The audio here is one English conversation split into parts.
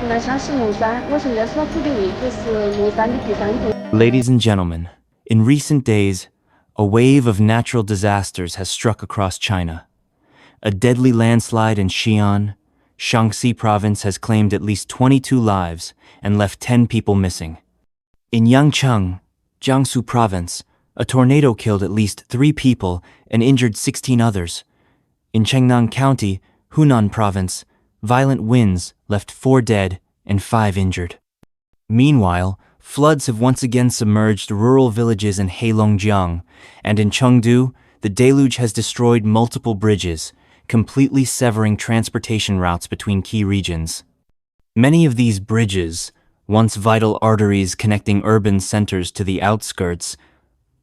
南山是木山，我现在所处的位置是木山的第三栋。Ladies and gentlemen, in recent days, a wave of natural disasters has struck across China. A deadly landslide in Xi'an, Shaanxi province has claimed at least 22 lives and left 10 people missing. In Yangcheng, Jiangsu province, a tornado killed at least 3 people and injured 16 others. In Chengnan County, Hunan province, violent winds left 4 dead and 5 injured. Meanwhile, floods have once again submerged rural villages in Heilongjiang, and in Chengdu, the deluge has destroyed multiple bridges, completely severing transportation routes between key regions. Many of these bridges, once vital arteries connecting urban centers to the outskirts,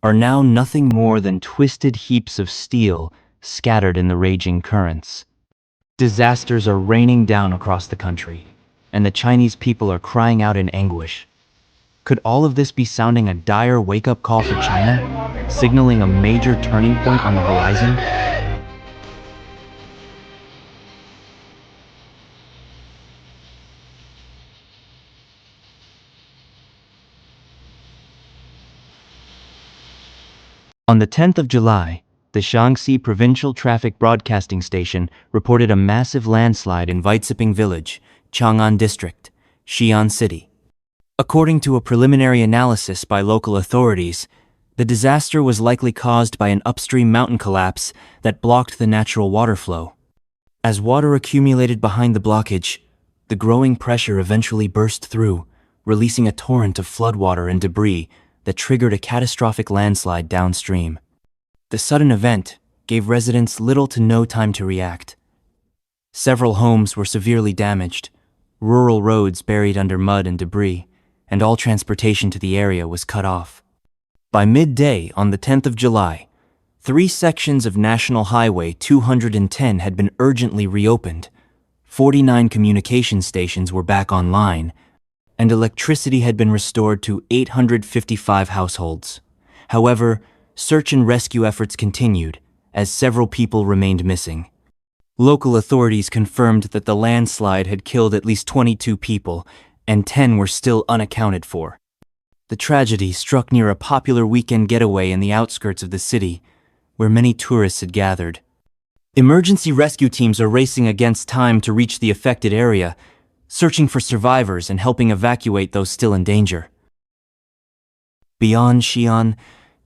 are now nothing more than twisted heaps of steel scattered in the raging currents. Disasters are raining down across the country, and the Chinese people are crying out in anguish. Could all of this be sounding a dire wake-up call for China, signaling a major turning point on the horizon? On the 10th of July, the Shaanxi Provincial Traffic Broadcasting Station reported a massive landslide in Weiziping Village, Chang'an District, Xi'an City. According to a preliminary analysis by local authorities, the disaster was likely caused by an upstream mountain collapse that blocked the natural water flow. As water accumulated behind the blockage, the growing pressure eventually burst through, releasing a torrent of floodwater and debris that triggered a catastrophic landslide downstream. The sudden event gave residents little to no time to react. Several homes were severely damaged, rural roads buried under mud and debris, and all transportation to the area was cut off. By midday on the 10th of July, 3 sections of National Highway 210 had been urgently reopened, 49 communication stations were back online, and electricity had been restored to 855 households. However, search and rescue efforts continued, as several people remained missing. Local authorities confirmed that the landslide had killed at least 22 people, and 10 were still unaccounted for. The tragedy struck near a popular weekend getaway in the outskirts of the city, where many tourists had gathered. Emergency rescue teams are racing against time to reach the affected area, searching for survivors and helping evacuate those still in danger. Beyond Xi'an,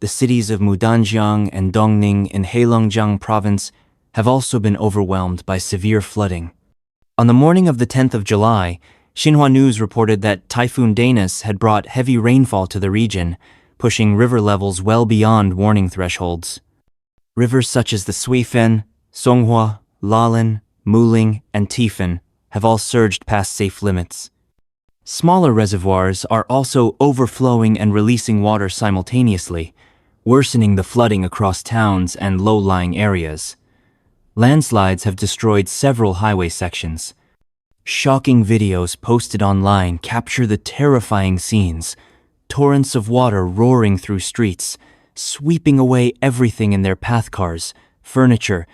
the cities of Mudanjiang and Dongning in Heilongjiang province have also been overwhelmed by severe flooding. On the morning of the 10th of July, Xinhua News reported that Typhoon Danis had brought heavy rainfall to the region, pushing river levels well beyond warning thresholds. Rivers such as the Suifen, Songhua, Lalin, Muling, and Tifen have all surged past safe limits. Smaller reservoirs are also overflowing and releasing water simultaneously, worsening the flooding across towns and low-lying areas. Landslides have destroyed several highway sections. Shocking videos posted online capture the terrifying scenes, torrents of water roaring through streets, sweeping away everything in their path cars, furniture,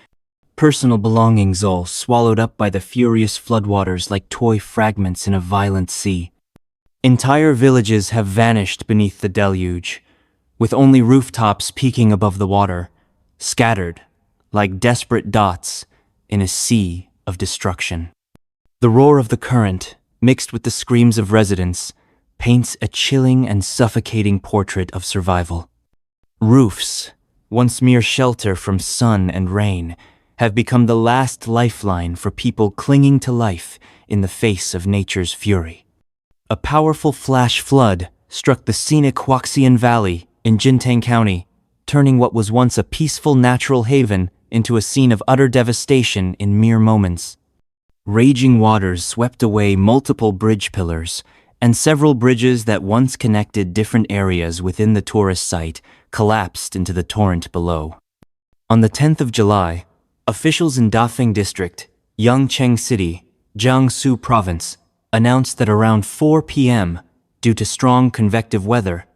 personal belongings, all swallowed up by the furious floodwaters like toy fragments in a violent sea. Entire villages have vanished beneath the deluge, with only rooftops peeking above the water, scattered like desperate dots in a sea of destruction. The roar of the current, mixed with the screams of residents, paints a chilling and suffocating portrait of survival. Roofs, once mere shelter from sun and rain, have become the last lifeline for people clinging to life in the face of nature's fury. A powerful flash flood struck the scenic Huaxian Valley in Jintang County, turning what was once a peaceful natural haven into a scene of utter devastation in mere moments. Raging waters swept away multiple bridge pillars, and several bridges that once connected different areas within the tourist site collapsed into the torrent below. On the 10th of July, officials in Dafeng District, Yangcheng City, Jiangsu Province, announced that around 4 p.m., due to strong convective weather,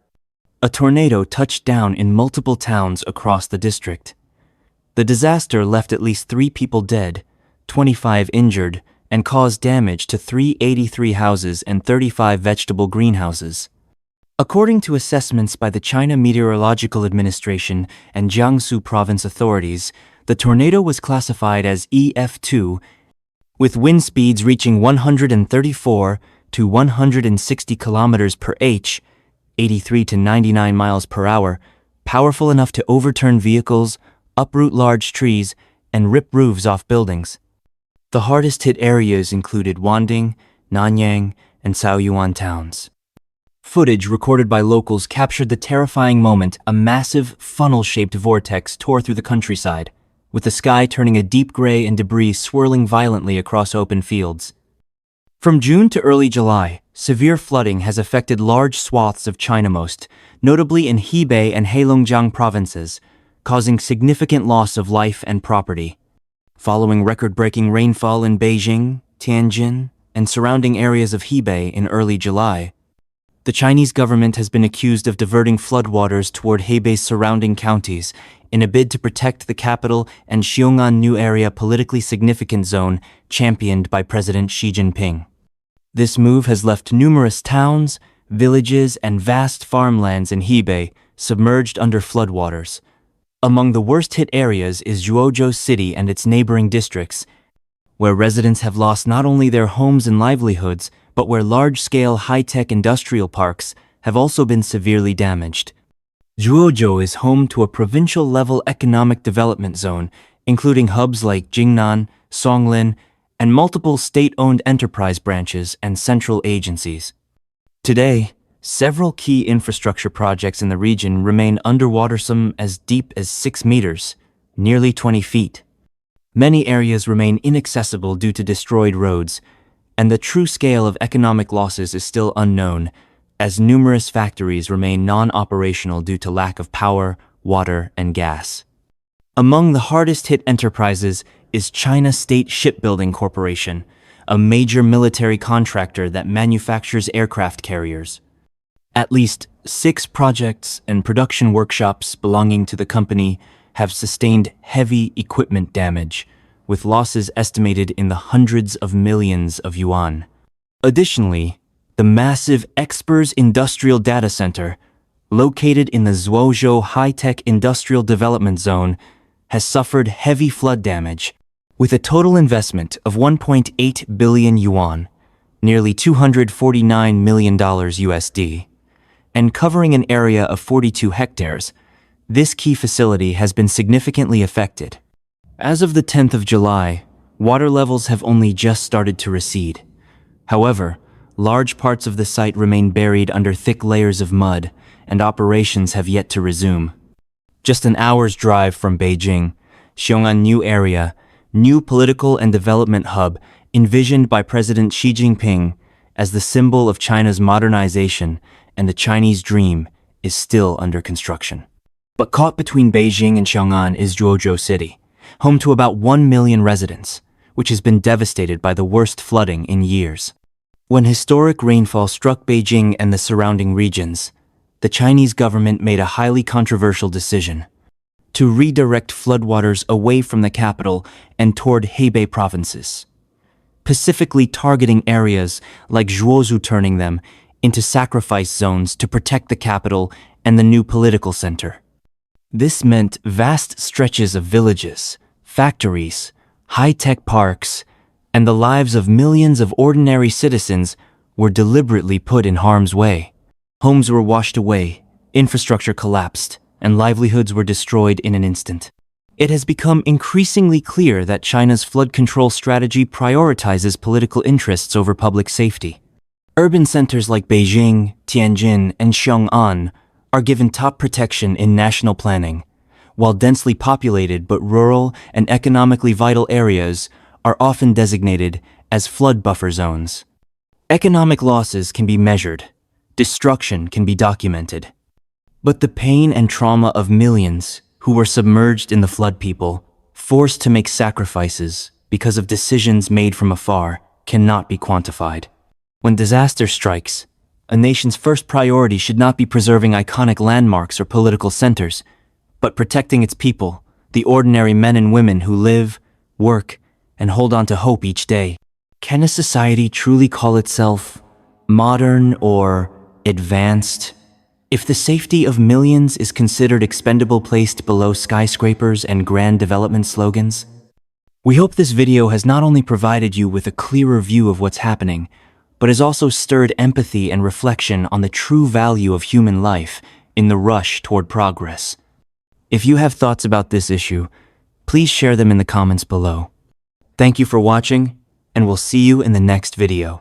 a tornado touched down in multiple towns across the district. The disaster left at least 3 people dead, 25 injured, and caused damage to 383 houses and 35 vegetable greenhouses. According to assessments by the China Meteorological Administration and Jiangsu province authorities, the tornado was classified as EF2, with wind speeds reaching 134 to 160 kilometers per h, 83 to 99 miles per hour, powerful enough to overturn vehicles, uproot large trees, and rip roofs off buildings. The hardest hit areas included Wanding, Nanyang, and Shaoyuan towns. Footage recorded by locals captured the terrifying moment a massive, funnel-shaped vortex tore through the countryside, with the sky turning a deep gray and debris swirling violently across open fields. From June to early July, severe flooding has affected large swaths of China, most notably in Hebei and Heilongjiang provinces, causing significant loss of life and property. Following record-breaking rainfall in Beijing, Tianjin, and surrounding areas of Hebei in early July, the Chinese government has been accused of diverting floodwaters toward Hebei's surrounding counties in a bid to protect the capital and Xiong'an New Area politically significant zone championed by President Xi Jinping. This move has left numerous towns, villages, and vast farmlands in Hebei submerged under floodwaters. Among the worst-hit areas is Zhuozhou City and its neighboring districts, where residents have lost not only their homes and livelihoods, but where large-scale high-tech industrial parks have also been severely damaged. Zhuozhou is home to a provincial-level economic development zone, including hubs like Jingnan, Songlin, and multiple state-owned enterprise branches and central agencies. Today, several key infrastructure projects in the region remain underwater, some as deep as 6 meters, nearly 20 feet. Many areas remain inaccessible due to destroyed roads, and the true scale of economic losses is still unknown, as numerous factories remain non-operational due to lack of power, water, and gas. Among the hardest-hit enterprises is China State Shipbuilding Corporation, a major military contractor that manufactures aircraft carriers. At least 6 projects and production workshops belonging to the company have sustained heavy equipment damage, with losses estimated in the hundreds of millions of yuan. Additionally, the massive Expers Industrial Data Center, located in the Zhuozhou High-Tech Industrial Development Zone, has suffered heavy flood damage, with a total investment of 1.8 billion yuan, nearly $249 million USD, and covering an area of 42 hectares. This key facility has been significantly affected. As of the 10th of July, water levels have only just started to recede. However, large parts of the site remain buried under thick layers of mud, and operations have yet to resume. Just an hour's drive from Beijing, Xiong'an New Area, new political and development hub envisioned by President Xi Jinping as the symbol of China's modernization and the Chinese dream, is still under construction. But caught between Beijing and Xiong'an is Zhuozhou City, home to about 1 million residents, which has been devastated by the worst flooding in years. When historic rainfall struck Beijing and the surrounding regions, the Chinese government made a highly controversial decision to redirect floodwaters away from the capital and toward Hebei provinces, specifically targeting areas like Zhuozhou, turning them into sacrifice zones to protect the capital and the new political center. This meant vast stretches of villages, factories, high-tech parks, and the lives of millions of ordinary citizens were deliberately put in harm's way. Homes were washed away, infrastructure collapsed, and livelihoods were destroyed in an instant. It has become increasingly clear that China's flood control strategy prioritizes political interests over public safety. Urban centers like Beijing, Tianjin, and Xiong'an are given top protection in national planning, while densely populated but rural and economically vital areas are often designated as flood buffer zones. Economic losses can be measured, destruction can be documented, but the pain and trauma of millions who were submerged in the flood, people forced to make sacrifices because of decisions made from afar, cannot be quantified. When disaster strikes, a nation's first priority should not be preserving iconic landmarks or political centers, but protecting its people, the ordinary men and women who live, work, and hold on to hope each day. Can a society truly call itself modern or advanced if the safety of millions is considered expendable placed below skyscrapers and grand development slogans? We hope this video has not only provided you with a clearer view of what's happening, but has also stirred empathy and reflection on the true value of human life in the rush toward progress. If you have thoughts about this issue, please share them in the comments below. Thank you for watching, and we'll see you in the next video.